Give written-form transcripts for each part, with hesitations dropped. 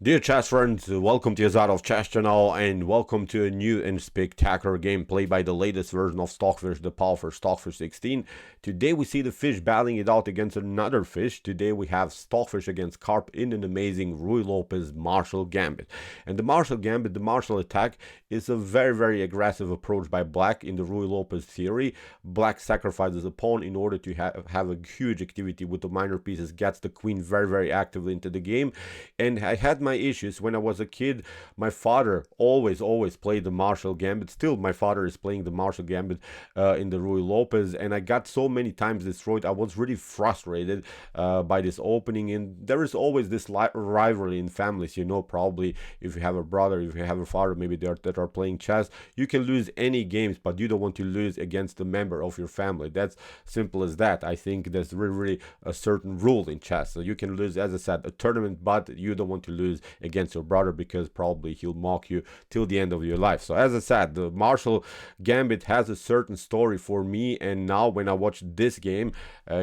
Dear chess friends, welcome to Azadov Chess Channel and welcome to a new and spectacular game played by the latest version of Stockfish, the powerful Stockfish 16. Today we see the fish battling it out against another fish. Today we have Stockfish against Carp in an amazing Ruy Lopez Marshall Gambit. And the Marshall Gambit, the Marshall attack, is a very aggressive approach by Black in the Ruy Lopez theory. Black sacrifices a pawn in order to have a huge activity with the minor pieces, gets the queen very actively into the game. And I had my issues when I was a kid. My father always played the Marshall Gambit. Still, my father is playing the Marshall Gambit in the Ruy Lopez, and I got so many times destroyed. I was really frustrated by this opening, and there is always this rivalry in families. You know, probably if you have a brother, if you have a father, maybe that are playing chess, you can lose any games, but you don't want to lose against a member of your family. That's simple as that. I think there's really a certain rule in chess. So you can lose, as I said, a tournament, but you don't want to lose against your brother because probably he'll mock you till the end of your life. So as I said, the Marshall Gambit has a certain story for me, and now when I watch this game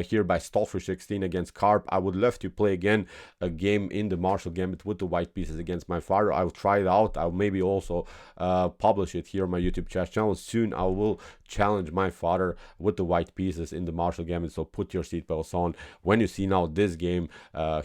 here by Stockfish 16 against Carp, I would love to play again a game in the Marshall Gambit with the white pieces against my father. I'll try it out. I'll maybe also publish it here on my YouTube chess channel. Soon I will challenge my father with the white pieces in the Marshall Gambit, so put your seatbelts on. When you see now this game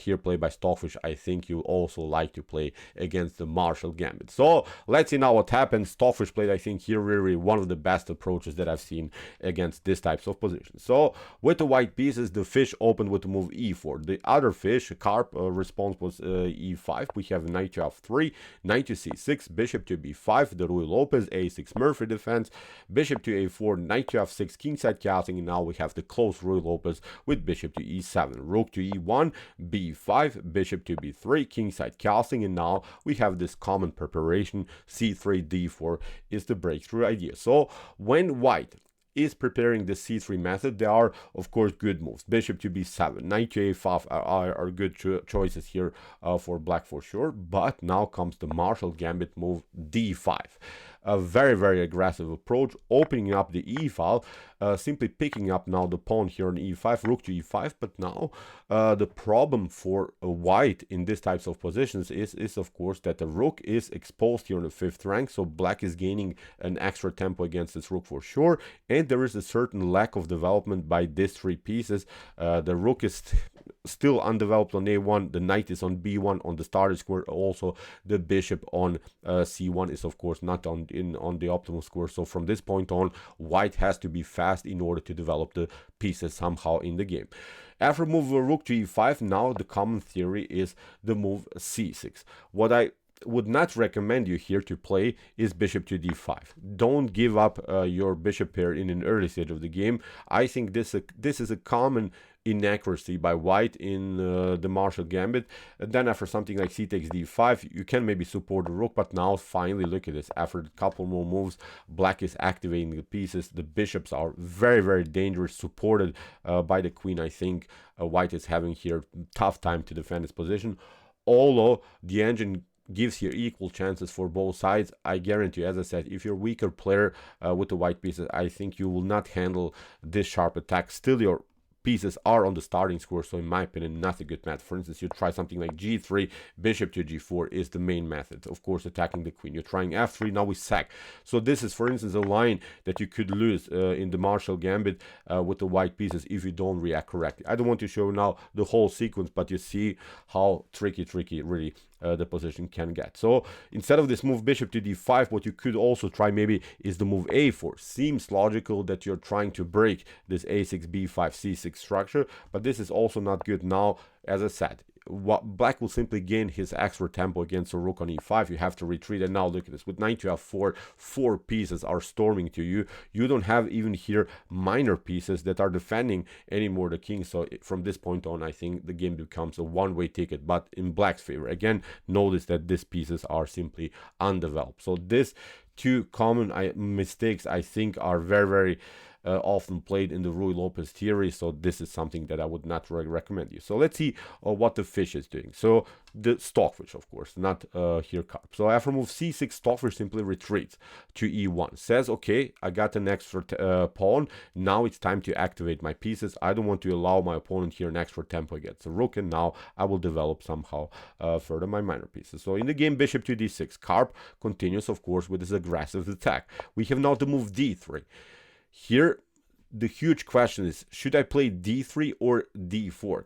here played by Stockfish, I think you also like to play against the Marshall Gambit. So let's see now what happens. Stockfish played, I think, here really one of the best approaches that I've seen against this types of positions. So with the white pieces, the fish opened with the move e4. The other fish, Carp, response was e5. We have knight to f3, knight to c6, bishop to b5, the Ruy Lopez a6 Murphy defense, bishop to a4, knight to f6, kingside castling, and now we have the close Ruy Lopez with bishop to e7, rook to e1, b5, bishop to b3, kingside casting, and now we have this common preparation. C3 d4 is the breakthrough idea. So when white is preparing the c3 method, there are of course good moves. Bishop to b7, knight to a5 are good choices here for Black for sure. But now comes the Marshall Gambit move d5. A very aggressive approach, opening up the e file, simply picking up now the pawn here on e5, rook to e5. But now the problem for white in these types of positions is of course that the rook is exposed here on the 5th rank, so Black is gaining an extra tempo against this rook for sure, and there is a certain lack of development by these three pieces. The rook is still undeveloped on a1, the knight is on b1 on the starting square, also the bishop on c1 is of course not on the optimal square. So from this point on, white has to be fast in order to develop the pieces somehow in the game. After move rook to e5, now the common theory is the move c6. What I would not recommend you here to play is bishop to d5. Don't give up your bishop pair in an early stage of the game. I think this is a common inaccuracy by white in the Marshall Gambit. And then after something like c takes d5, you can maybe support the rook, but now finally look at this. After a couple more moves, Black is activating the pieces. The bishops are very dangerous, supported by the queen. I think white is having here tough time to defend his position. Although the engine gives here equal chances for both sides, I guarantee you, as I said, if you're a weaker player with the white pieces, I think you will not handle this sharp attack. Still, your pieces are on the starting square, so in my opinion, not a good method. For instance, you try something like g3, bishop to g4 is the main method, of course, attacking the queen. You're trying f3, now we sack. So this is, for instance, a line that you could lose in the Marshall Gambit with the white pieces if you don't react correctly. I don't want to show now the whole sequence, but you see how tricky really the position can get. So instead of this move bishop to d5, what you could also try maybe is the move a4. Seems logical that you're trying to break this a6, b5, c6 structure, but this is also not good. Now, as I said, Black will simply gain his extra tempo against a rook on e5. You have to retreat, and now look at this. With knight to f4, 4 pieces are storming to you. You don't have even here minor pieces that are defending anymore the king. So from this point on, I think the game becomes a one-way ticket, but in Black's favor. Again, notice that these pieces are simply undeveloped. So these two common mistakes, I think, are very often played in the Ruy Lopez theory, so this is something that I would not recommend you. So let's see what the fish is doing. So the Stockfish, of course, not here Carp. So after move c6, Stockfish simply retreats to e1. Says, okay, I got an extra pawn. Now it's time to activate my pieces. I don't want to allow my opponent here an extra tempo against a rook, and now I will develop somehow further my minor pieces. So in the game, bishop to d6. Carp continues, of course, with his aggressive attack. We have now the move d3. Here, the huge question is, should I play d3 or d4?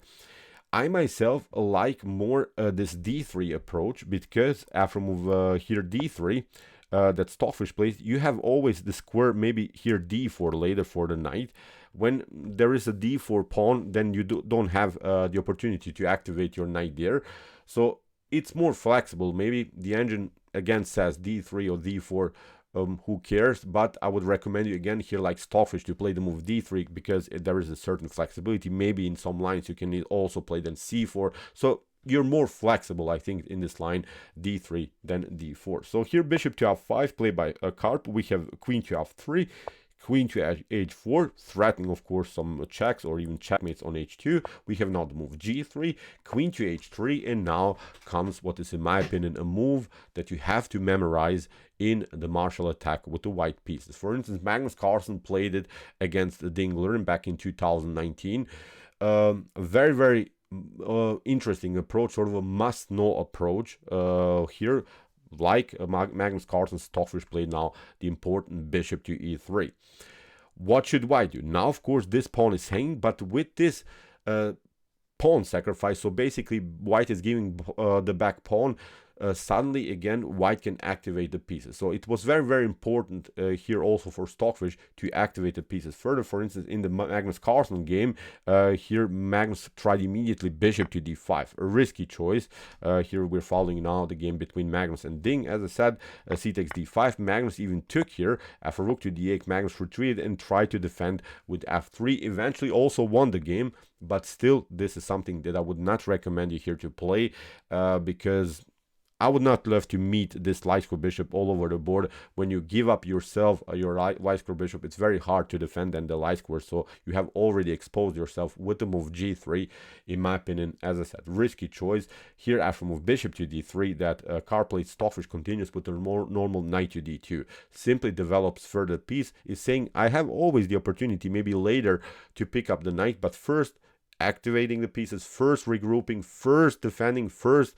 I myself like more this d3 approach, because after move here d3 that Stockfish plays, you have always the square, maybe here d4 later for the knight. When there is a d4 pawn, then you don't have the opportunity to activate your knight there. So it's more flexible. Maybe the engine again says d3 or d4. Who cares? But I would recommend you again here, like Stockfish, to play the move d3, because there is a certain flexibility. Maybe in some lines you can also play then c4. So you're more flexible, I think, in this line d3 than d4. So here bishop to f5 played by Carp. We have queen to f3. Queen to h4, threatening, of course, some checks or even checkmates on h2. We have now the move g3, queen to h3, and now comes what is, in my opinion, a move that you have to memorize in the Marshall attack with the white pieces. For instance, Magnus Carlsen played it against Dingler back in 2019. Very, very interesting approach, sort of a must-know approach here. Like Magnus Carlsen, Stockfish played now the important bishop to e3. What should white do? Now, of course, this pawn is hanging, but with this pawn sacrifice, so basically white is giving the back pawn, suddenly again white can activate the pieces. So it was very, very important here also for Stockfish to activate the pieces further. For instance, in the Magnus Carlsen game, here Magnus tried immediately bishop to d5, a risky choice. Here we're following now the game between Magnus and Ding. As I said, c takes d5. Magnus even took here. After rook to d8, Magnus retreated and tried to defend with f3. Eventually also won the game, but still this is something that I would not recommend you here to play, because I would not love to meet this light square bishop all over the board. When you give up yourself, your light square bishop, it's very hard to defend than the light square. So you have already exposed yourself with the move g3. In my opinion, as I said, risky choice. Here after move bishop to d3, that Carp played, Stockfish continues with the more normal knight to d2. Simply develops further piece, is saying I have always the opportunity maybe later to pick up the knight, but first activating the pieces, first regrouping, first defending, first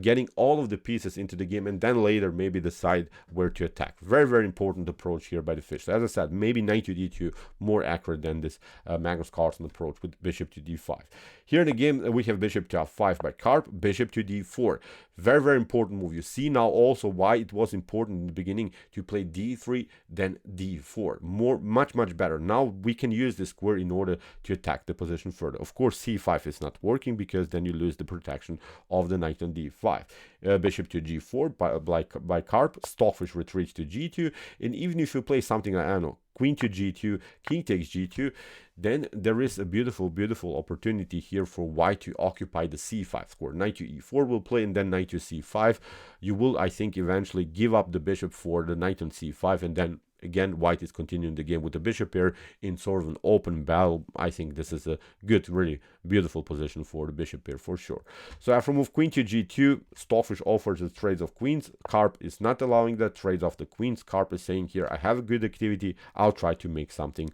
getting all of the pieces into the game, and then later maybe decide where to attack. Very, very important approach here by the fish. So as I said, maybe knight to d2 more accurate than this Magnus Carlsen approach with bishop to d5. Here in the game we have bishop to f5 by Carp, bishop to d4. Very, very important move. You see now also why it was important in the beginning to play d3 than d4. Much better. Now we can use this square in order to attack the position further. Of course, c5 is not working, because then you lose the protection of the knight on d5. Bishop to g4 by Carp. Stockfish retreats to g2, and even if you play something like, I don't know, queen to g2, king takes g2, then there is a beautiful opportunity here for white to occupy the c5 square. Knight to e4 will play, and then knight to c5. You will, I think, eventually give up the bishop for the knight on c5, and then again white is continuing the game with the bishop here in sort of an open battle. I think this is a good, really beautiful position for the bishop here for sure. So after move queen to g2, Stockfish offers the trades of queens. Carp is not allowing that trades of the queens. Carp is saying here, I have a good activity, I'll try to make something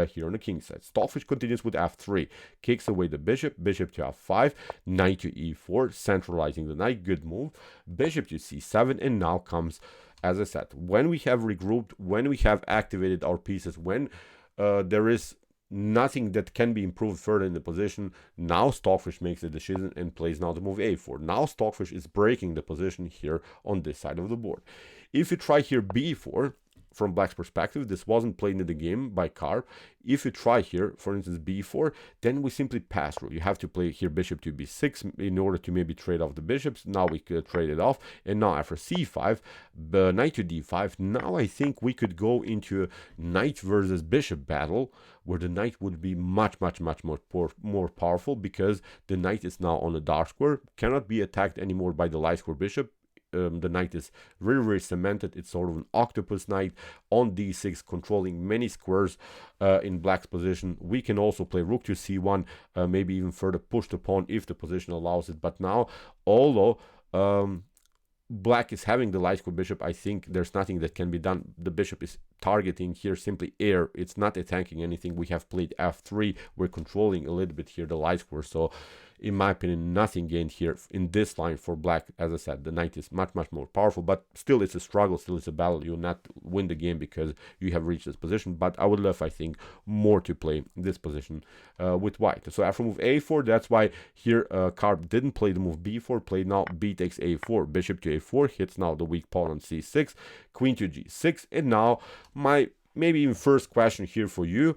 here on the king side. Stockfish continues with f3, kicks away the bishop, bishop to f5, knight to e4, centralizing the knight, good move, bishop to c7, and now comes, as I said, when we have regrouped, when we have activated our pieces, when there is nothing that can be improved further in the position, now Stockfish makes a decision and plays now the move a4. Now Stockfish is breaking the position here on this side of the board. If you try here b4, from Black's perspective, this wasn't played in the game by Carp. If you try here, for instance, b4, then we simply pass through. You have to play here bishop to b6 in order to maybe trade off the bishops. Now we could trade it off. And now after c5, knight to d5, now I think we could go into a knight versus bishop battle, where the knight would be much more powerful, because the knight is now on the dark square, cannot be attacked anymore by the light square bishop. the knight is really, really cemented. It's sort of an octopus knight on d6, controlling many squares in black's position. We can also play rook to c1, maybe even further push the pawn if the position allows it. But now, although black is having the light square bishop, I think there's nothing that can be done. The bishop is targeting here simply air. It's not attacking anything. We have played f3. We're controlling a little bit here the light square. So in my opinion, nothing gained here in this line for black. As I said, the knight is much, much more powerful, but still it's a struggle, still it's a battle. You'll not win the game because you have reached this position, but I would love, I think, more to play this position with white. So after move a4, that's why here Carp didn't play the move b4, played now b takes a4, bishop to a4, hits now the weak pawn on c6, queen to g6, and now my maybe even first question here for you,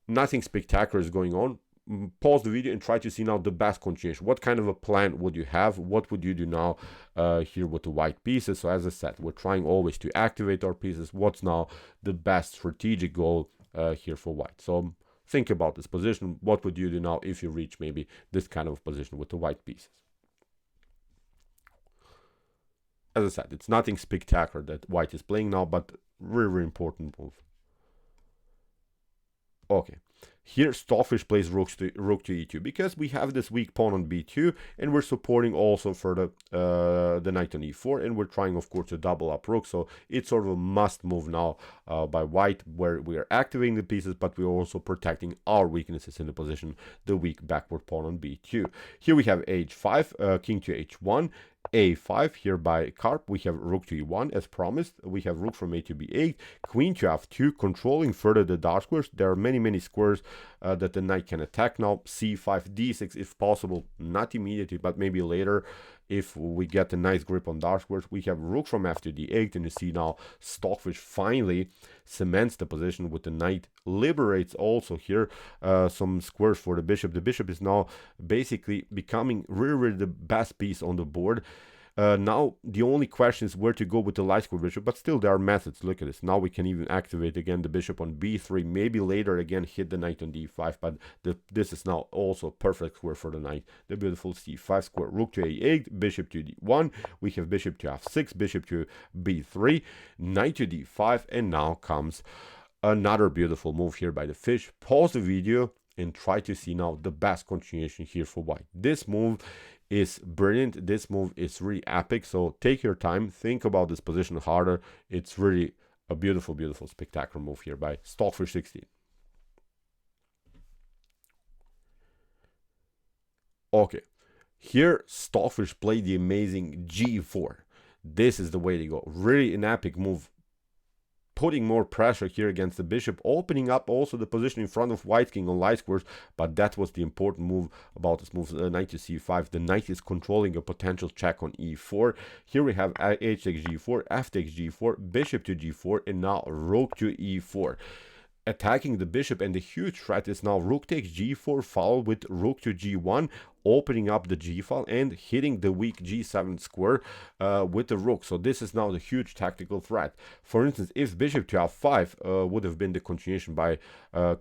nothing spectacular is going on. Pause the video and try to see now the best continuation. What kind of a plan would you have? What would you do now here with the white pieces? So as I said, we're trying always to activate our pieces. What's now the best strategic goal here for white? So think about this position. What would you do now if you reach maybe this kind of position with the white pieces? As I said, it's nothing spectacular that white is playing now, but really, really important move. Okay. Here, Stockfish plays rook to e2 because we have this weak pawn on b2, and we're supporting also for the knight on e4, and we're trying, of course, to double up rook. So it's sort of a must move now by white, where we are activating the pieces, but we're also protecting our weaknesses in the position, the weak backward pawn on b2. Here we have h5, king to h1. a5 here by Carp. We have rook to e1 as promised. We have rook from a to b8, queen to f2, controlling further the dark squares. There are many squares that the knight can attack now. c5, d6 if possible, not immediately, but maybe later if we get a nice grip on dark squares. We have rook from f to d8, and you see now Stockfish finally cements the position with the knight, liberates also here some squares for the bishop. The bishop is now basically becoming really the best piece on the board. Now the only question is where to go with the light square bishop, but still there are methods. Look at this. Now we can even activate again the bishop on b3, maybe later again hit the knight on d5, but this is now also perfect square for the knight. The beautiful c5 square, rook to a8, bishop to d1, we have bishop to f6, bishop to b3, knight to d5, and now comes another beautiful move here by the fish. Pause the video and try to see now the best continuation here for white. This move is brilliant. This move is really epic. So take your time, think about this position harder. It's really a beautiful, spectacular move here by Stockfish 16. Okay, here Stockfish played the amazing g4. This is the way to go. Really an epic move, putting more pressure here against the bishop, opening up also the position in front of white king on light squares. But that was the important move about this move, knight to c5. The knight is controlling a potential check on e4. Here we have h takes g4, f takes g4, bishop to g4, and now rook to e4. Attacking the bishop, and the huge threat is now rook takes g4 followed with rook to g1, opening up the g file and hitting the weak g7 square with the rook. So this is now the huge tactical threat. For instance, if bishop to f5 would have been the continuation by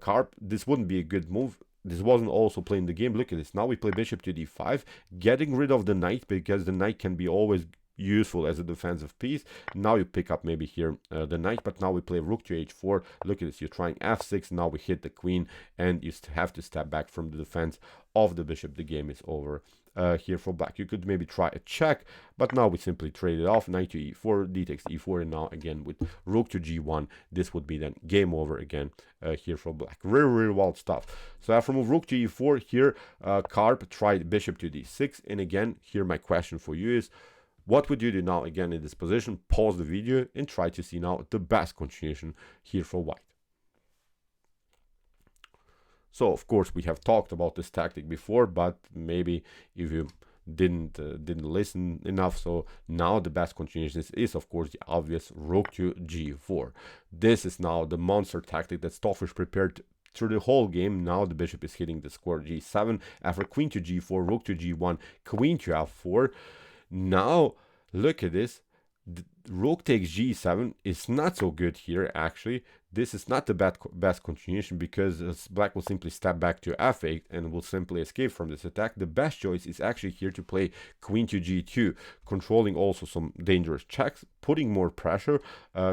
Carp, this wouldn't be a good move. This wasn't also playing the game. Look at this. Now we play bishop to d5, getting rid of the knight, because the knight can be always useful as a defensive piece. Now you pick up maybe here the knight, but now we play rook to h4. Look at this, you're trying f6. Now we hit the queen, and you have to step back from the defense of the bishop. The game is over here for black. You could maybe try a check, but now we simply trade it off. Knight to e4, d takes e4, and now again with rook to g1, this would be then game over again here for black. Really wild stuff. So after move rook to e4 here, Carp tried bishop to d6, and again here my question for you is, what would you do now again in this position? Pause the video and try to see now the best continuation here for white. So of course we have talked about this tactic before, but maybe if you didn't listen enough, so now the best continuation is of course the obvious rook to g4. This is now the monster tactic that Stockfish prepared through the whole game. Now the bishop is hitting the square g7 after queen to g4, rook to g1, queen to f4. Now look at this. Rook takes g7 is not so good here, actually. This is not the best continuation because black will simply step back to f8 and will simply escape from this attack. The best choice is actually here to play queen to g2, controlling also some dangerous checks, putting more pressure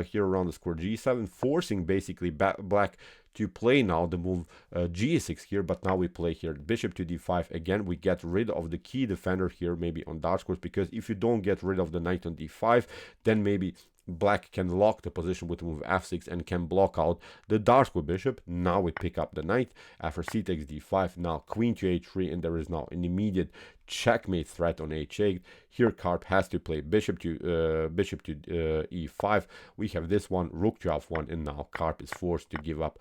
here around the square g7, forcing basically black to play now the move g6 here, but now we play here bishop to d5. Again, we get rid of the key defender here, maybe on dark squares, because if you don't get rid of the knight on d5, then maybe black can lock the position with the move f6 and can block out the dark square bishop. Now we pick up the knight after c takes d5. Now queen to h3, and there is now an immediate checkmate threat on h8. Here Carp has to play bishop to e5. We have this one, rook to f1, and now Carp is forced to give up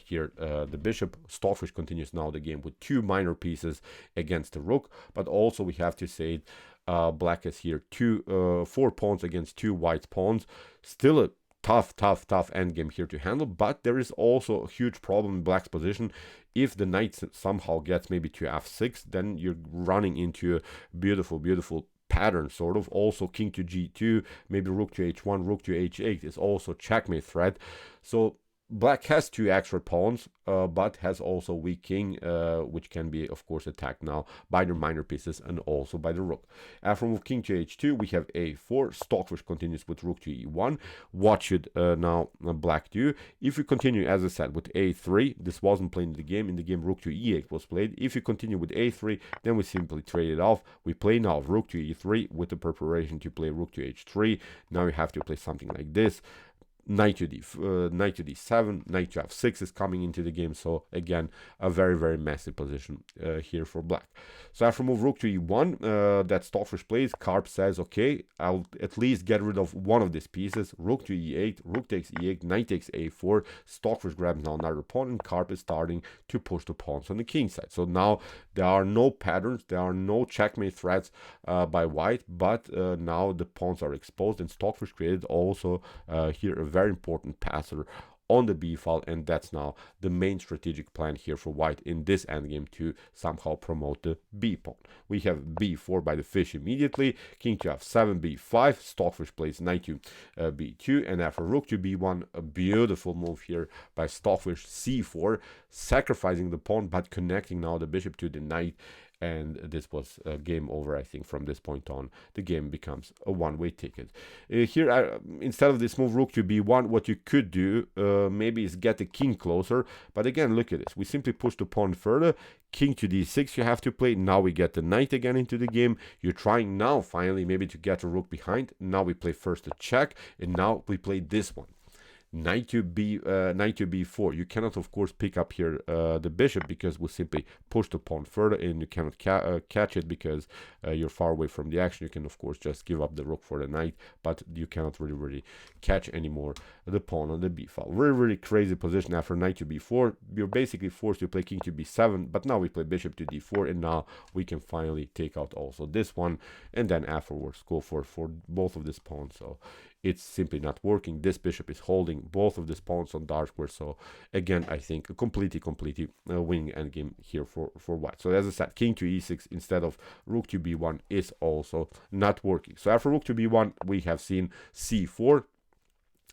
here the bishop. Stockfish continues now the game with 2 minor pieces against the rook, but also we have to say black is here 4 pawns against 2 white pawns. Still a tough endgame here to handle, but there is also a huge problem in black's position. If the knight somehow gets maybe to f6, then you're running into a beautiful pattern, sort of. Also king to g2, maybe rook to h1, rook to h8 is also checkmate threat. So black has 2 extra pawns, but has also weak king, which can be, of course, attacked now by the minor pieces and also by the rook. After move king to h2, we have a4. Stockfish continues with rook to e1. What should now black do? If you continue, as I said, with a3, this wasn't played in the game. In the game, rook to e8 was played. If you continue with a3, then we simply trade it off. We play now rook to e3 with the preparation to play rook to h3. Now you have to play something like this. Knight to d7, knight to f6 is coming into the game. So again, a very messy position here for black. So after move rook to e1 that Stockfish plays, Carp says, okay, I'll at least get rid of one of these pieces. Rook to e8, rook takes e8, knight takes a4. Stockfish grabs now another pawn, and Carp is starting to push the pawns on the king side. So now there are no patterns, there are no checkmate threats by white, but now the pawns are exposed, and Stockfish created also here a very important passer on the b file, and that's now the main strategic plan here for white in this endgame to somehow promote the b pawn. We have b4 by the fish immediately, king to f7, b5. Stockfish plays knight to b2, and after rook to b1, a beautiful move here by Stockfish, c4, sacrificing the pawn but connecting now the bishop to the knight. And this was game over, I think. From this point on, the game becomes a one-way ticket. Here, instead of this move rook to b1, what you could do maybe is get the king closer. But again, look at this. We simply push the pawn further. King to d6 you have to play. Now we get the knight again into the game. You're trying now, finally, maybe to get a rook behind. Now we play first a check, and now we play this one. Knight to b4. You cannot, of course, pick up here the bishop, because we simply push the pawn further, and you cannot catch it because you're far away from the action. You can, of course, just give up the rook for the knight, but you cannot really catch anymore the pawn on the b file. Really crazy position. After knight to b4, you're basically forced to play king to b7, but now we play bishop to d4, and now we can finally take out also this one, and then afterwards go for both of these pawns. So it's simply not working. This bishop is holding both of these pawns on dark square. So again, I think a completely winning endgame here for white. So as I said, king to e6 instead of rook to b1 is also not working. So after rook to b1, we have seen c4.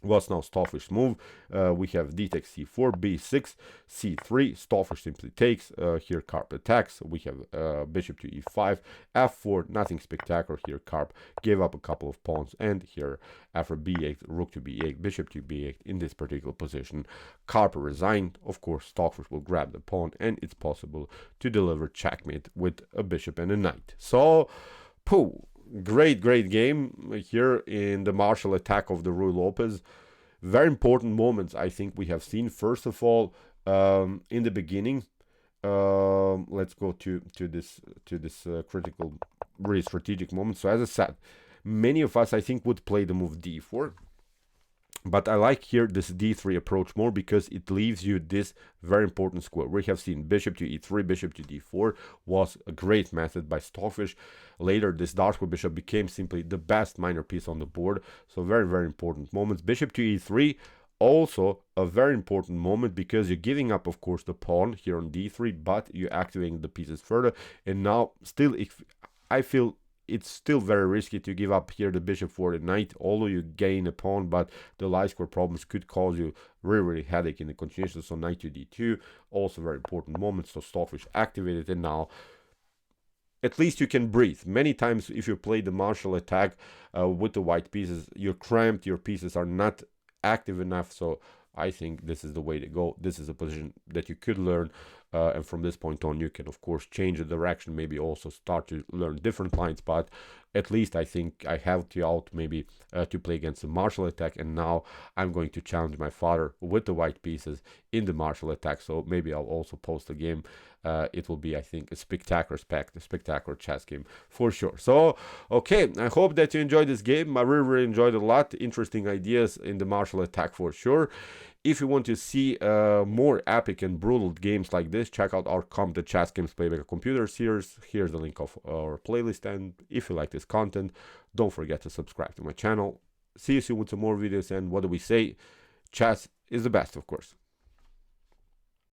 Was now Stockfish move. We have d takes c4, b6, c3. Stockfish simply takes. Here Carp attacks. We have bishop to e5, f4. Nothing spectacular here. Carp gave up a couple of pawns, and here after b8, rook to b8, bishop to b8. In this particular position, Carp resigned. Of course, Stockfish will grab the pawn, and it's possible to deliver checkmate with a bishop and a knight. So, pooh. Great game here in the Marshall attack of the Ruy Lopez. Very important moments I think we have seen. First of all, in the beginning, let's go to this critical, really strategic moment. So as I said, many of us I think would play the move d4. But I like here this d3 approach more, because it leaves you this very important square. We have seen bishop to e3, bishop to d4 was a great method by Stockfish. Later, this dark square bishop became simply the best minor piece on the board. So very important moments. Bishop to e3, also a very important moment, because you're giving up, of course, the pawn here on d3, but you're activating the pieces further. And now, still, if I feel it's still very risky to give up here the bishop for the knight, although you gain a pawn, but the light square problems could cause you really headache in the continuation. So knight to d2, also very important moment. So Stockfish activated, and now at least you can breathe. Many times if you play the Marshall attack with the white pieces, you're cramped, your pieces are not active enough. So I think this is the way to go. This is a position that you could learn, and from this point on you can of course change the direction, maybe also start to learn different lines, but at least I think I helped you out maybe to play against the Marshall attack, and now I'm going to challenge my father with the white pieces in the Marshall attack. So maybe I'll also post a game. It will be, I think, a spectacular chess game for sure. So okay, I hope that you enjoyed this game. I really enjoyed it a lot. Interesting ideas in the Marshall attack for sure. If you want to see more epic and brutal games like this, check out our Comp the Chess Games Play by a Computer series. Here's the link of our playlist, and if you like this content, don't forget to subscribe to my channel. See you soon with some more videos, and what do we say? Chess is the best, of course.